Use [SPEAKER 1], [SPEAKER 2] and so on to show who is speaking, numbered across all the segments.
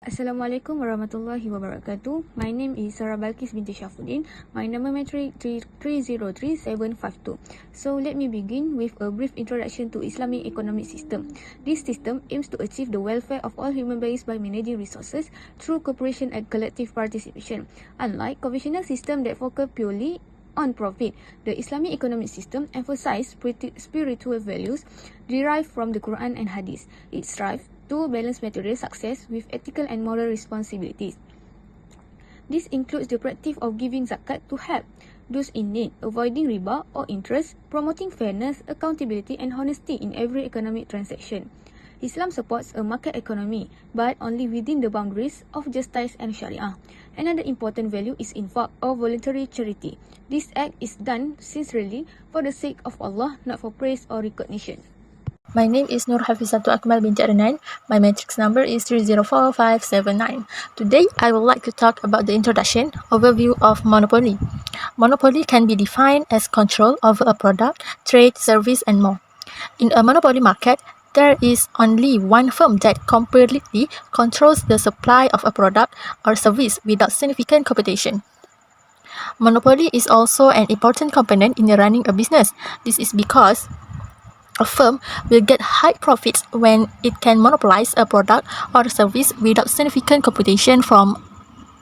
[SPEAKER 1] Assalamualaikum warahmatullahi wabarakatuh. My name is Sarah Balkis binti Syafuddin. My number metric 3033752. So let me begin with a brief introduction to Islamic economic system. This system aims to achieve the welfare of all human beings by managing resources through cooperation and collective participation. Unlike conventional system that focus purely on profit, the Islamic economic system emphasizes spiritual values derived from the Quran and Hadith. It strives to balance material success with ethical and moral responsibilities. This includes the practice of giving zakat to help those in need, avoiding riba or interest, promoting fairness, accountability and honesty in every economic transaction. Islam supports a market economy, but only within the boundaries of justice and Sharia. Another important value is infaq or voluntary charity. This act is done sincerely for the sake of Allah, not for praise or recognition.
[SPEAKER 2] My name is Nur Hafizatu Akmal binti Adnan. My matrix number is 3045579. Today, I would like to talk about the introduction, overview of monopoly. Monopoly can be defined as control over a product, trade, service, and more. In a monopoly market, there is only one firm that completely controls the supply of a product or service without significant competition. Monopoly is also an important component in running a business. This is because a firm will get high profits when it can monopolize a product or service without significant competition from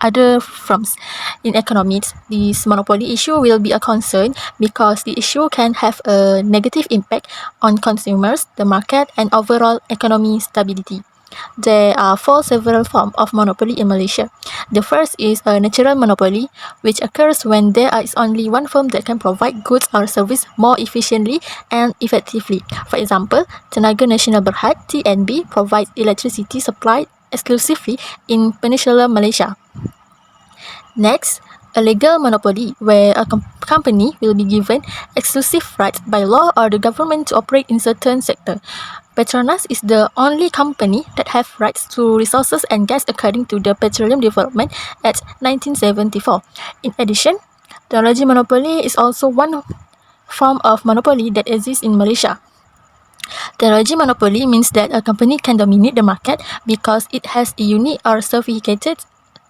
[SPEAKER 2] other firms. In economics, this monopoly issue will be a concern because the issue can have a negative impact on consumers, the market, and overall economy stability. There are four several forms of monopoly in Malaysia. The first is a natural monopoly, which occurs when there is only one firm that can provide goods or service more efficiently and effectively. For example, Tenaga Nasional Berhad (TNB) provides electricity supply exclusively in Peninsular Malaysia. Next, a legal monopoly, where a company will be given exclusive rights by law or the government to operate in certain sector. Petronas is the only company that have rights to resources and gas according to the Petroleum Development Act 1974. In addition, technology monopoly is also one form of monopoly that exists in Malaysia. Technology monopoly means that a company can dominate the market because it has a unique or sophisticated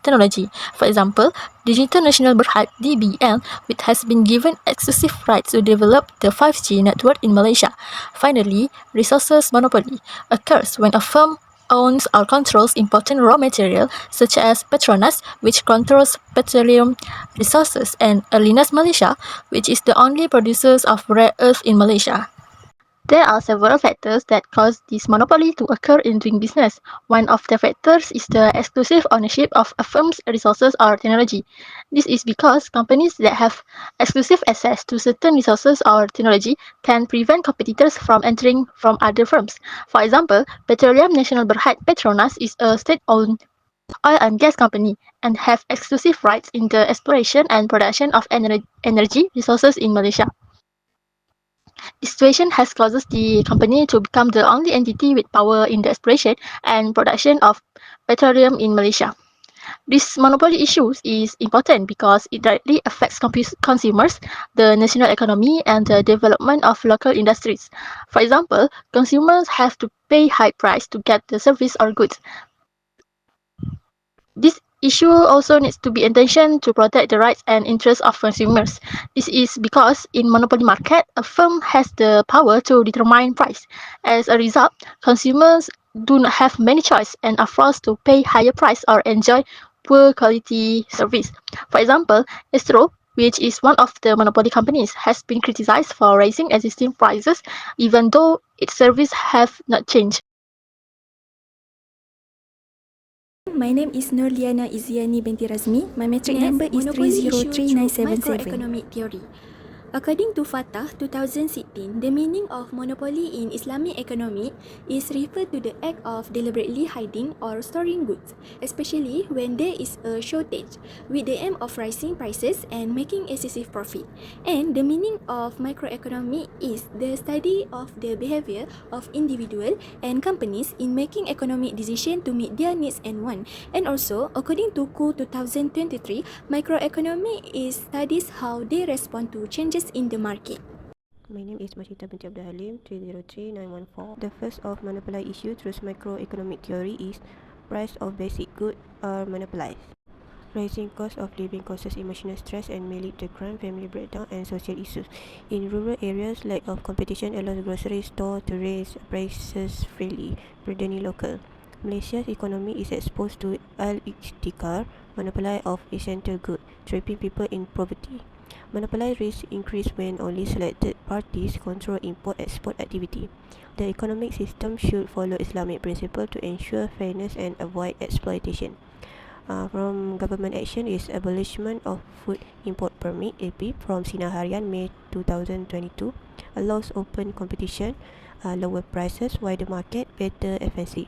[SPEAKER 2] technology. For example, Digital Nasional Berhad (DBN), which has been given exclusive rights to develop the 5G network in Malaysia. Finally, resources monopoly occurs when a firm owns or controls important raw material such as Petronas, which controls petroleum resources, and Analyse Malaysia, which is the only producers of rare earth in Malaysia. There are several factors that cause this monopoly to occur in doing business. One of the factors is the exclusive ownership of a firm's resources or technology. This is because companies that have exclusive access to certain resources or technology can prevent competitors from entering from other firms. For example, Petroleum Nasional Berhad Petronas is a state-owned oil and gas company and have exclusive rights in the exploration and production of energy resources in Malaysia. This situation has caused the company to become the only entity with power in the exploration and production of petroleum in Malaysia. This monopoly issue is important because it directly affects consumers, the national economy, and the development of local industries. For example, consumers have to pay high price to get the service or goods. This issue also needs to be intention to protect the rights and interests of consumers. This is because in monopoly market, a firm has the power to determine price. As a result, consumers do not have many choice and are forced to pay higher price or enjoy poor quality service. For example, Astro, which is one of the monopoly companies, has been criticized for raising existing prices even though its service have not changed.
[SPEAKER 3] My name is Nurliana Iziani binti Razmi. My metric number is 3033977. Microeconomic theory. According to Fatah 2016, the meaning of monopoly in Islamic economy is referred to the act of deliberately hiding or storing goods, especially when there is a shortage, with the aim of raising prices and making excessive profit. And the meaning of microeconomy is the study of the behavior of individuals and companies in making economic decisions to meet their needs and wants. And also, according to CU 2023, microeconomy is studies how they respond to changes in the market.
[SPEAKER 4] My name is Mashita binti Abdul Halim, 3033914. The first of monopoly issue through microeconomic theory is price of basic goods are monopolized. Rising cost of living causes emotional stress and may lead to crime, family breakdown, and social issues. In rural areas, lack of competition allows grocery stores to raise prices freely, burdening local. Malaysia's economy is exposed to al-ihtikar, monopoly of essential goods, trapping people in poverty. Monopoly risks increase when only selected parties control import-export activity. The economic system should follow Islamic principles to ensure fairness and avoid exploitation. From government action is abolishment of food import permit (AP) from Sinar Harian May 2022, allows open competition, lower prices, wider market, better efficiency.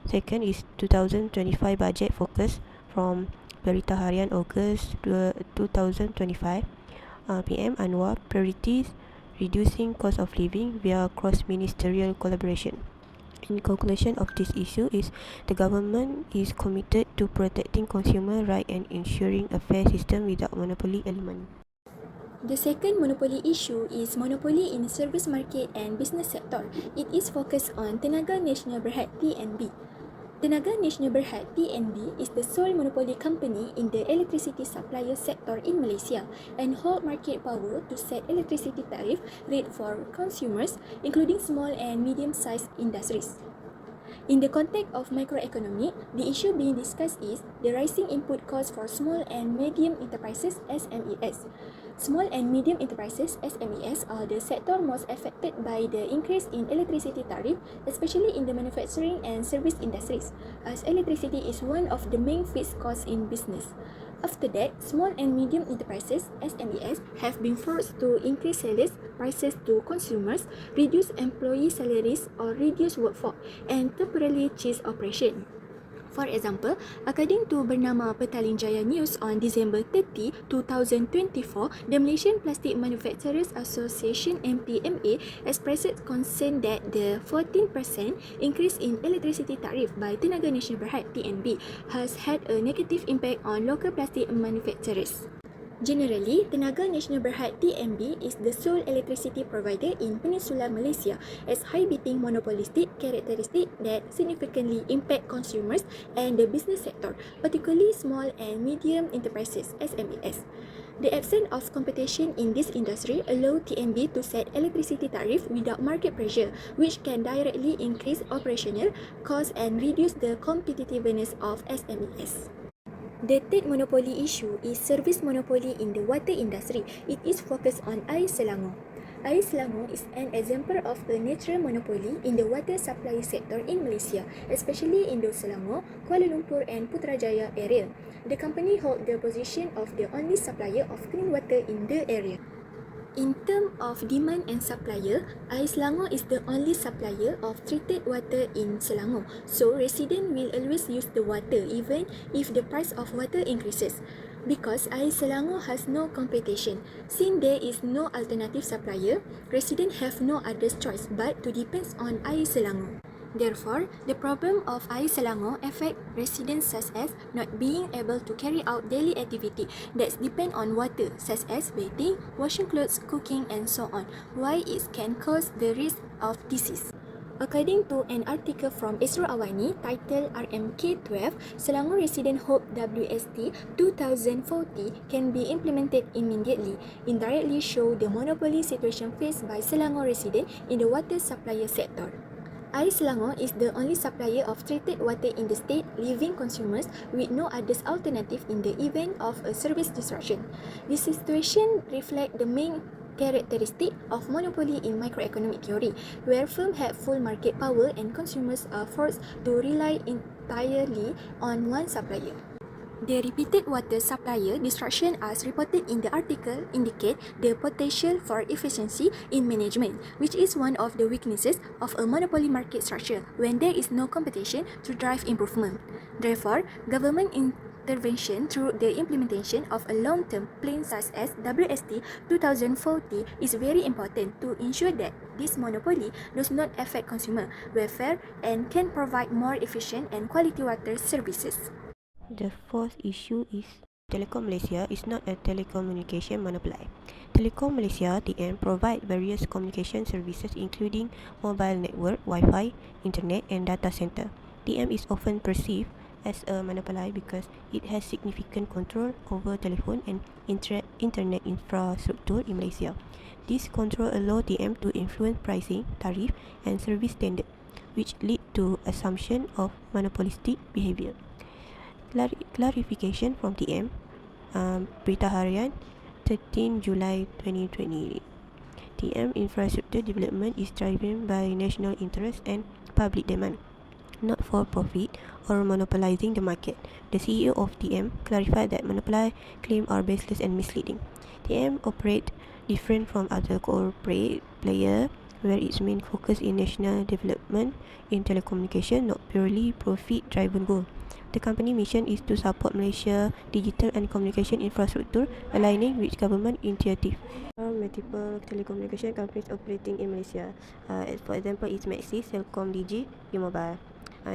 [SPEAKER 4] Second is 2025 budget focus from Berita Harian August 2025. PM Anwar priorities reducing cost of living via cross-ministerial collaboration. In conclusion of this issue is the government is committed to protecting consumer rights and ensuring a fair system without monopoly element.
[SPEAKER 3] The second monopoly issue is monopoly in the service market and business sector. It is focused on Tenaga Nasional Berhad (TNB). Tenaga Nasional Berhad (TNB) is the sole monopoly company in the electricity supplier sector in Malaysia and hold market power to set electricity tariff rate for consumers, including small and medium-sized industries. In the context of microeconomic, the issue being discussed is the rising input costs for small and medium enterprises (SMEs). Small and medium enterprises (SMEs) are the sector most affected by the increase in electricity tariff, especially in the manufacturing and service industries, as electricity is one of the main fixed costs in business. After that, small and medium enterprises (SMEs) have been forced to increase sales prices to consumers, reduce employee salaries or reduce workforce, and temporarily cease operation. For example, according to bernama Petaling Jaya News on December 30, 2024, the Malaysian Plastic Manufacturers Association (MPMA) expressed concern that the 14% increase in electricity tariff by Tenaga Nasional Berhad (TNB) has had a negative impact on local plastic manufacturers. Generally, Tenaga Nasional Berhad (TNB) is the sole electricity provider in Peninsular Malaysia, as exhibiting monopolistic characteristics that significantly impact consumers and the business sector, particularly small and medium enterprises (SMEs). The absence of competition in this industry allows TNB to set electricity tariff without market pressure, which can directly increase operational costs and reduce the competitiveness of SMEs. The third monopoly issue is service monopoly in the water industry. It is focused on Air Selangor. Air Selangor is an example of a natural monopoly in the water supply sector in Malaysia, especially in the Selangor, Kuala Lumpur and Putrajaya area. The company holds the position of the only supplier of clean water in the area. In terms of demand and supplier, Air Selangor is the only supplier of treated water in Selangor, so residents will always use the water even if the price of water increases. Because Air Selangor has no competition, since there is no alternative supplier, residents have no other choice but to depend on Air Selangor. Therefore, the problem of Air Selangor affects residents such as not being able to carry out daily activity that depend on water, such as bathing, washing clothes, cooking, and so on, while it can cause the risk of disease. According to an article from Isra Awani titled RMK12, Selangor resident hope WST 2040 can be implemented immediately, indirectly show the monopoly situation faced by Selangor residents in the water supplier sector. Air Selangor is the only supplier of treated water in the state, leaving consumers with no other alternative in the event of a service disruption. This situation reflects the main characteristic of monopoly in microeconomic theory, where firms have full market power and consumers are forced to rely entirely on one supplier. The repeated water supplier disruption as reported in the article indicate the potential for efficiency in management, which is one of the weaknesses of a monopoly market structure when there is no competition to drive improvement. Therefore, government intervention through the implementation of a long-term plan such as WST 2040 is very important to ensure that this monopoly does not affect consumer welfare and can provide more efficient and quality water services.
[SPEAKER 4] The fourth issue is Telekom Malaysia is not a telecommunication monopoly. Telekom Malaysia (TM) provide various communication services including mobile network, Wi-Fi, internet and data center. TM is often perceived as a monopoly because it has significant control over telephone and internet infrastructure in Malaysia. This control allows TM to influence pricing, tariff, and service standard, which lead to assumption of monopolistic behavior. Clarification from TM, Berita Harian, 13 July 2020. TM infrastructure development is driven by national interest and public demand, not for profit or monopolizing the market. The CEO of TM clarified that monopoly claims are baseless and misleading. TM operate different from other corporate players where its main focus in national development in telecommunication, not purely profit-driven goal. The company mission is to support Malaysia digital and communication infrastructure aligning with government initiative. Multiple telecommunication companies operating in Malaysia. For example, is Maxis, Celcom, Digi, U-Mobile.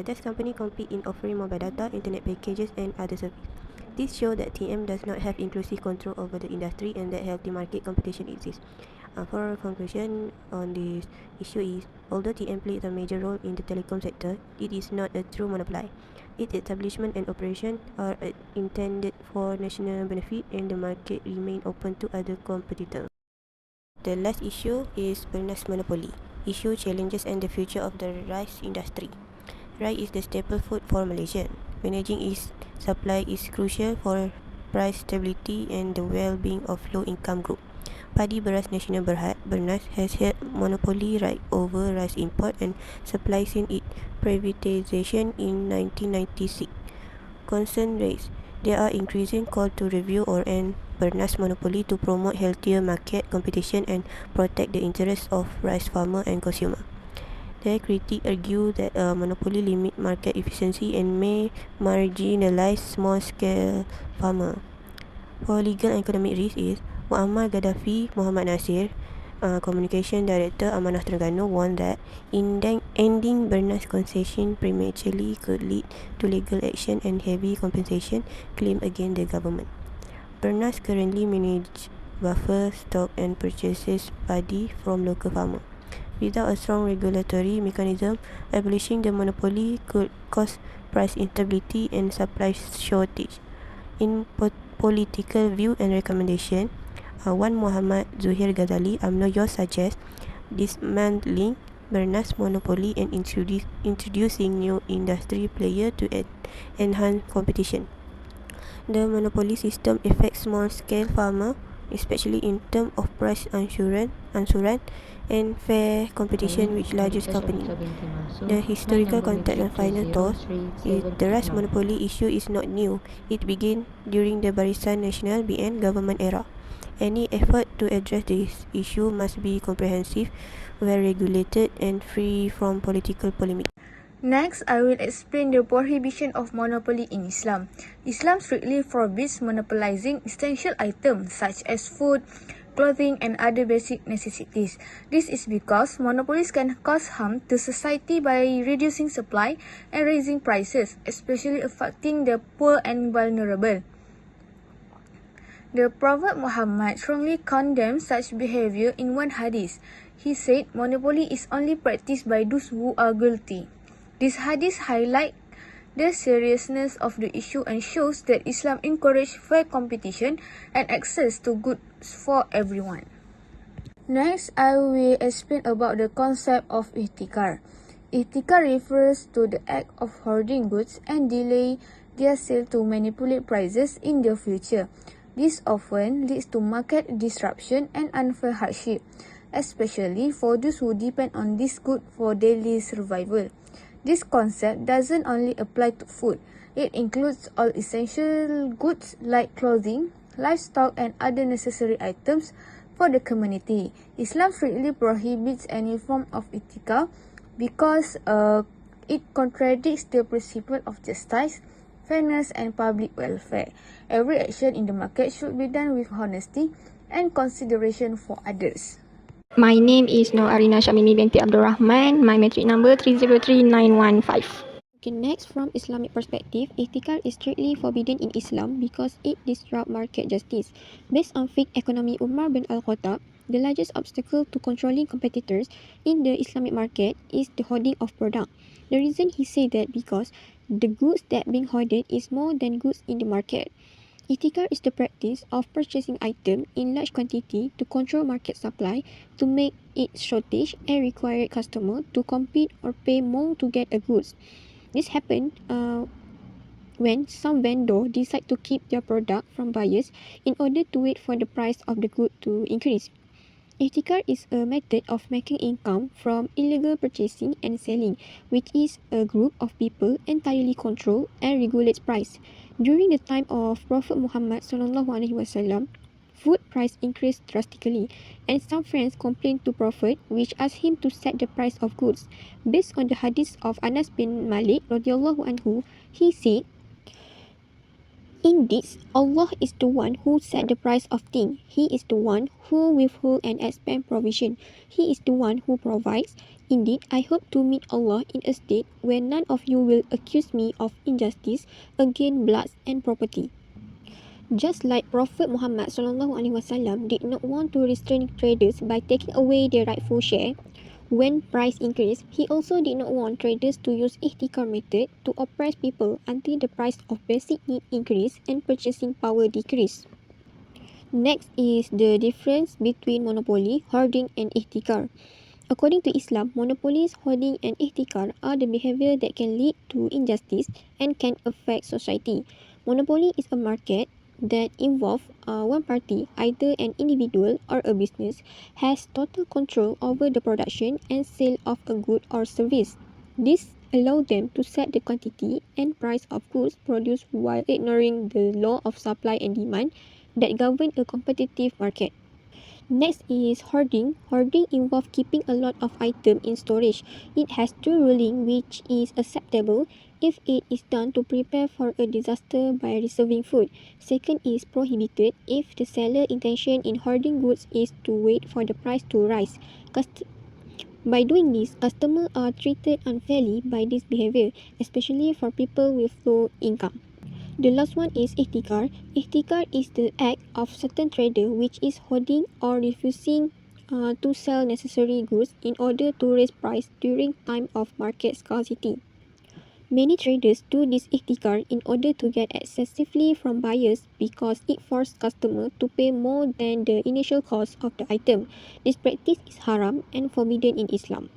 [SPEAKER 4] This company compete in offering mobile data, internet packages, and other services. This shows that TM does not have inclusive control over the industry and that healthy market competition exists. For conclusion on this issue is, although TM plays a major role in the telecom sector, it is not a true monopoly. Its establishment and operation are intended for national benefit and the market remain open to other competitors. The last issue is Bernas monopoly. Issue, challenges and the future of the rice industry. Rice is the staple food for Malaysians. Managing its supply is crucial for price stability and the well-being of low-income group. Padi Beras Nasional Berhad, Bernas, has held monopoly right over rice import and supply since its privatization in 1996. Concern raised. There are increasing calls to review or end Bernas monopoly to promote healthier market competition and protect the interests of rice farmer and consumer. The critics argue that a monopoly limit market efficiency and may marginalize small-scale farmer. For legal and economic risk is Muammar Gaddafi Muhammad Nasir, Communication Director Amanah Terengganu, warned that ending Bernas concession prematurely could lead to legal action and heavy compensation claim against the government. Bernas currently manages buffer stock and purchases padi from local farmers. Without a strong regulatory mechanism, abolishing the monopoly could cause price instability and supply shortage. In political view and recommendation, Wan Muhammad Zuhair Ghazali UMNO suggests dismantling Bernas monopoly and introducing new industry players to enhance competition. The monopoly system affects small-scale farmers, especially in terms of price assurance and fair competition with largest companies. The historical context and final thoughts is the rice monopoly issue is not new. It began during the Barisan Nasional (BN) government era. Any effort to address this issue must be comprehensive, well-regulated, and free from political polemic.
[SPEAKER 1] Next, I will explain the prohibition of monopoly in Islam. Islam strictly forbids monopolizing essential items such as food, clothing, and other basic necessities. This is because monopolies can cause harm to society by reducing supply and raising prices, especially affecting the poor and vulnerable. The Prophet Muhammad strongly condemned such behavior in one hadith. He said monopoly is only practiced by those who are guilty. This hadith highlights the seriousness of the issue and shows that Islam encourages fair competition and access to goods for everyone. Next, I will explain about the concept of ihtikar. Ihtikar refers to the act of hoarding goods and delay their sale to manipulate prices in the future. This often leads to market disruption and unfair hardship, especially for those who depend on this good for daily survival. This concept doesn't only apply to food. It includes all essential goods like clothing, livestock, and other necessary items for the community. Islam strictly prohibits any form of ihtikar because it contradicts the principle of justice, fairness, and public welfare. Every action in the market should be done with honesty and consideration for others.
[SPEAKER 5] My name is Nur Arina Shamimi binti Abdul Rahman. My metric number 303915.
[SPEAKER 6] Okay, next, from Islamic perspective, ihtikar is strictly forbidden in Islam because it disrupts market justice. Based on fiqh economy Umar bin Al-Khattab, The largest obstacle to controlling competitors in the Islamic market is the hoarding of product. The reason he said that because the goods that being hoarded is more than goods in the market. Ihtikar is the practice of purchasing items in large quantity to control market supply, to make it shortage and require customer to compete or pay more to get a goods. This happened when some vendor decide to keep their product from buyers in order to wait for the price of the good to increase. Ihtikar is a method of making income from illegal purchasing and selling, which is a group of people entirely control and regulates price. During the time of Prophet Muhammad SAW, food price increased drastically, and some friends complained to Prophet, which asked him to set the price of goods. Based on the hadith of Anas bin Malik radiallahu anhu, he said, "Indeed, Allah is the one who set the price of things. He is the one who withholds and expends provision. He is the one who provides. Indeed, I hope to meet Allah in a state where none of you will accuse me of injustice against blood and property." Just like Prophet Muhammad SAW did not want to restrain traders by taking away their rightful share, when price increased, he also did not want traders to use ihtikar method to oppress people until the price of basic need increase and purchasing power decrease. Next is the difference between monopoly, hoarding and ihtikar. According to Islam, monopolies, hoarding and ihtikar are the behavior that can lead to injustice and can affect society. Monopoly is a market that involves one party, either an individual or a business, has total control over the production and sale of a good or service. This allows them to set the quantity and price of goods produced while ignoring the law of supply and demand that govern a competitive market. Next is hoarding. Hoarding involves keeping a lot of items in storage. It has two rulings which is acceptable if it is done to prepare for a disaster by reserving food. Second is prohibited if the seller's intention in hoarding goods is to wait for the price to rise. By doing this, customers are treated unfairly by this behavior, especially for people with low income. The last one is ihtikar. Ihtikar is the act of certain trader which is hoarding or refusing to sell necessary goods in order to raise price during time of market scarcity. Many traders do this ihtikar in order to get excessively from buyers because it forces customers to pay more than the initial cost of the item. This practice is haram and forbidden in Islam.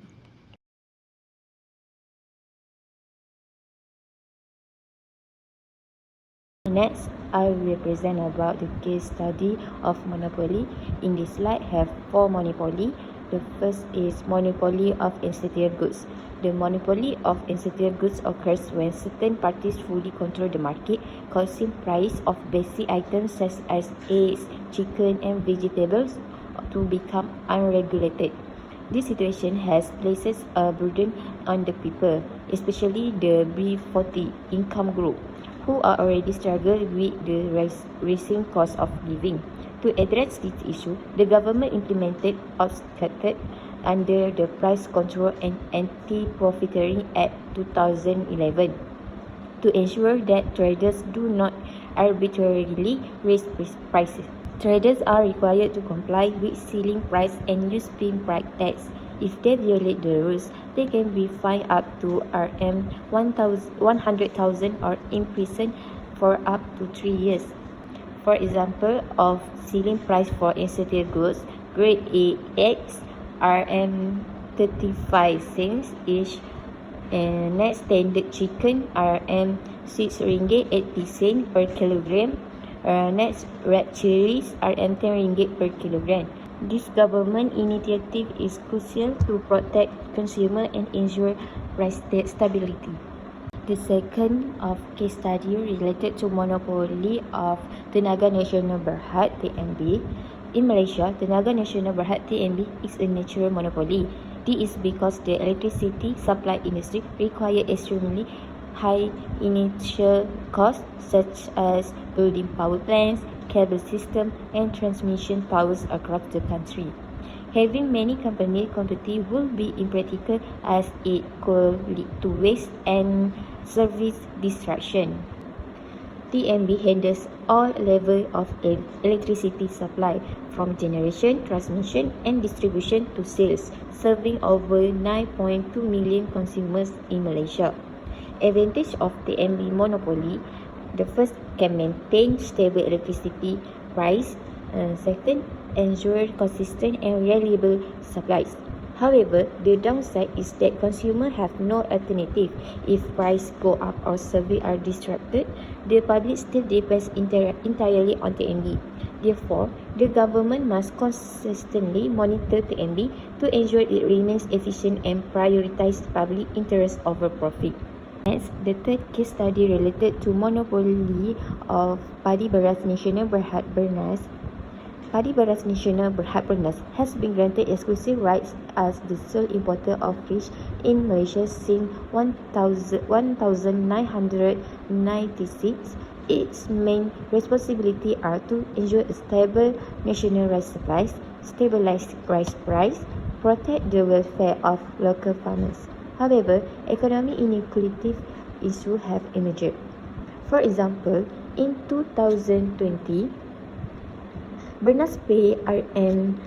[SPEAKER 7] Next, I will present about the case study of monopoly. In this slide, have 4 monopoly. The first is monopoly of essential goods. The monopoly of essential goods occurs when certain parties fully control the market, causing price of basic items such as eggs, chicken, and vegetables to become unregulated. This situation has places a burden on the people, especially the B40 income group, who are already struggling with the rising cost of living. To address this issue, the government implemented obstacles under the Price Control and Anti-Profiteering Act 2011 to ensure that traders do not arbitrarily raise prices. Traders are required to comply with ceiling price and use pin price tags. If they violate the rules, they can be fined up to Rm100,000 or imprisoned for up to 3 years. For example, of ceiling price for essential goods, grade A eggs Rm35 cents each, and net standard chicken Rm6.80 per kilogram. Next, red chilies Rm10 per kilogram. This government initiative is crucial to protect consumers and ensure price stability. The second of case study related to monopoly of Tenaga Nasional Berhad (TNB). In Malaysia, Tenaga Nasional Berhad (TNB) is a natural monopoly. This is because the electricity supply industry requires extremely high initial costs such as building power plants, cable system, and transmission powers across the country. Having many companies compete will be impractical as it could lead to waste and service disruption. TNB handles all levels of electricity supply, from generation, transmission, and distribution to sales, serving over 9.2 million consumers in Malaysia. Advantage of the TNB monopoly: the first, can maintain stable electricity price. Second, ensure consistent and reliable supplies. However, the downside is that consumers have no alternative. If prices go up or services are disrupted, the public still depends entirely on TNB. Therefore, the government must consistently monitor TNB to ensure it remains efficient and prioritize public interest over profit. Next, the third case study related to monopoly of Padi Beras Nasional Berhad Bernas. Padi Beras Nasional Berhad Bernas has been granted exclusive rights as the sole importer of fish in Malaysia since 1996. Its main responsibilities are to ensure a stable national rice supplies, stabilize rice price, protect the welfare of local farmers. However, economic inequality issues have emerged. For example, in 2020, Bernas paid Rm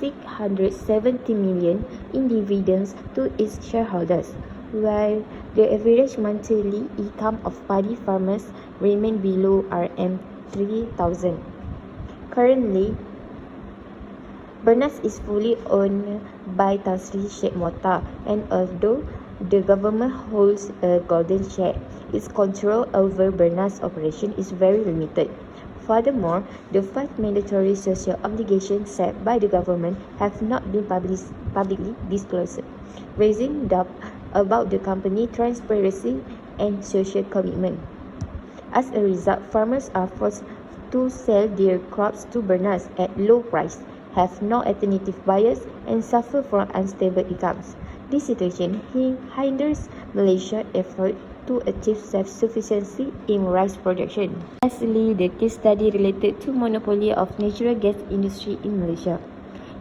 [SPEAKER 7] 670 million in dividends to its shareholders, while the average monthly income of paddy farmers remained below Rm 3,000. Currently, Bernas is fully owned by Tan Sri Sheikh Motta, and although the government holds a golden share, its control over Bernas' operation is very limited. Furthermore, the 5 mandatory social obligations set by the government have not been publicly disclosed, raising doubt about the company's transparency and social commitment. As a result, farmers are forced to sell their crops to Bernas at low price, have no alternative buyers, and suffer from unstable incomes. This situation hinders Malaysia's effort to achieve self-sufficiency in rice production. Lastly, the case study related to monopoly of natural gas industry in Malaysia.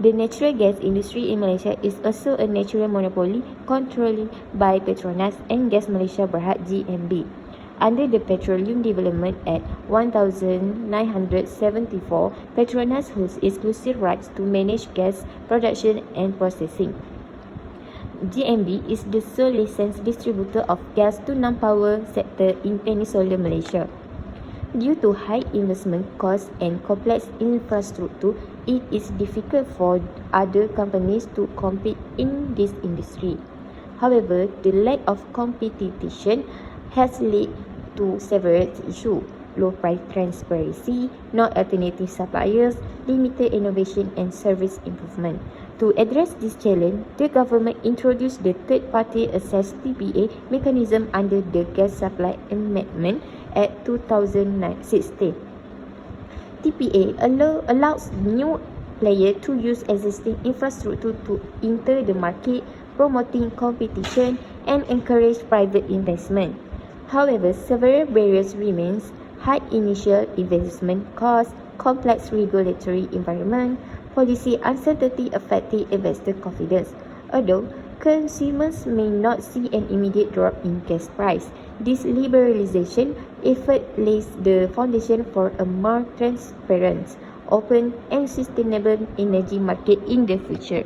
[SPEAKER 7] The natural gas industry in Malaysia is also a natural monopoly controlled by Petronas and Gas Malaysia Berhad GMB. Under the Petroleum Development Act 1974, Petronas holds exclusive rights to manage gas production and processing. GMB is the sole licensed distributor of gas to non-power sector in Peninsular Malaysia. Due to high investment costs and complex infrastructure, it is difficult for other companies to compete in this industry. However, the lack of competition has led to several issues: low price transparency, no alternative suppliers, limited innovation and service improvement. To address this challenge, the government introduced the third-party access TPA mechanism under the Gas Supply Amendment Act 2016. TPA allows new players to use existing infrastructure to enter the market, promoting competition and encourage private investment. However, several barriers remain: high initial investment costs, complex regulatory environment, policy uncertainty affecting investor confidence. Although consumers may not see an immediate drop in gas price, this liberalization effort lays the foundation for a more transparent, open, and sustainable energy market in the future.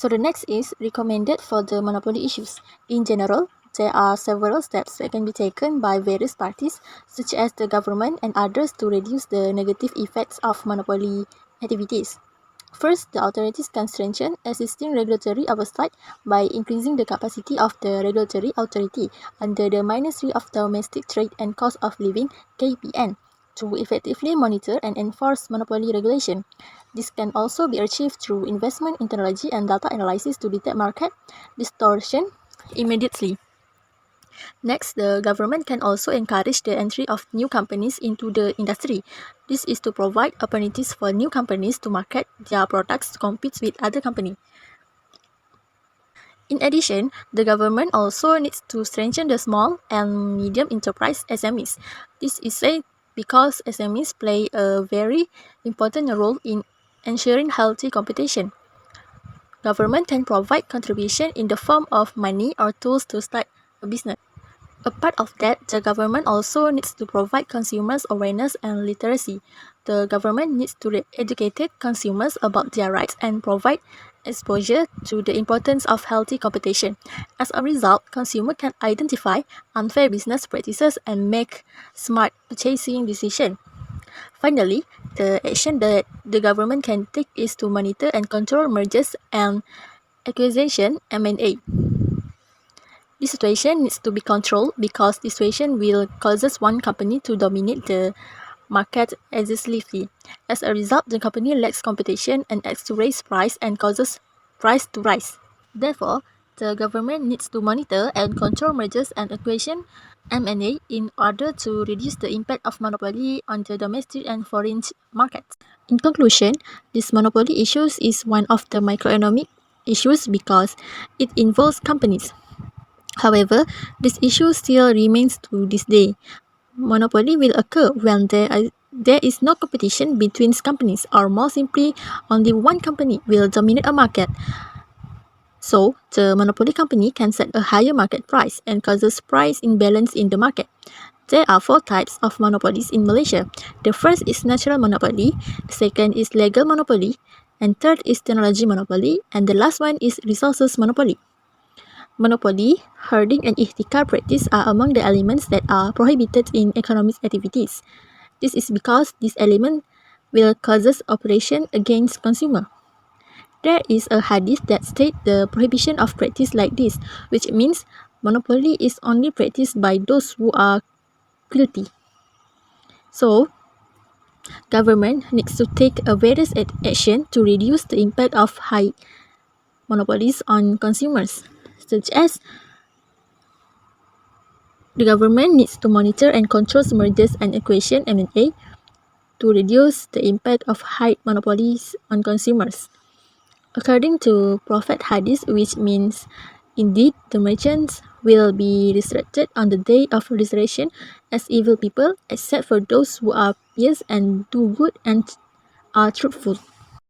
[SPEAKER 2] So the next is recommended for the monopoly issues. In general, there are several steps that can be taken by various parties, such as the government and others, to reduce the negative effects of monopoly activities. First, the authorities can strengthen existing regulatory oversight by increasing the capacity of the regulatory authority under the Ministry of Domestic Trade and Cost of Living (KPN) to effectively monitor and enforce monopoly regulation. This can also be achieved through investment in technology and data analysis to detect market distortion immediately. Next, the government can also encourage the entry of new companies into the industry. This is to provide opportunities for new companies to market their products to compete with other companies. In addition, the government also needs to strengthen the small and medium enterprise SMEs. This is said because SMEs play a very important role in ensuring healthy competition. Government can provide contribution in the form of money or tools to start a business. A part of that, the government also needs to provide consumers awareness and literacy. the government needs to educate consumers about their rights and provide exposure to the importance of healthy competition. As a result, consumers can identify unfair business practices and make smart purchasing decisions. Finally, the action that the government can take is to monitor and control mergers and acquisition (M&A). This situation needs to be controlled because this situation will cause one company to dominate the market excessively. As a result, the company lacks competition and acts to raise price and causes price to rise. Therefore, the government needs to monitor and control mergers and acquisition (M&A) in order to reduce the impact of monopoly on the domestic and foreign markets. In conclusion, this monopoly issue is one of the microeconomic issues because it involves companies. However, this issue still remains to this day. Monopoly will occur when there is no competition between companies, or more simply, only one company will dominate a market. So, the monopoly company can set a higher market price and causes price imbalance in the market. There are 4 types of monopolies in Malaysia. The first is natural monopoly, the second is legal monopoly, and third is technology monopoly, and the last one is resources monopoly. Monopoly, herding, and ihtikar practice are among the elements that are prohibited in economic activities. This is because this element will cause operation against consumer. There is a hadith that states the prohibition of practice like this, which means monopoly is only practiced by those who are guilty. So, government needs to take a various action to reduce the impact of high monopolies on consumers, such as the government needs to monitor and control mergers and acquisition (M&A) to reduce the impact of high monopolies on consumers. According to Prophet Hadith, which means, indeed, the merchants will be resurrected on the day of resurrection as evil people, except for those who are pious and do good and are truthful.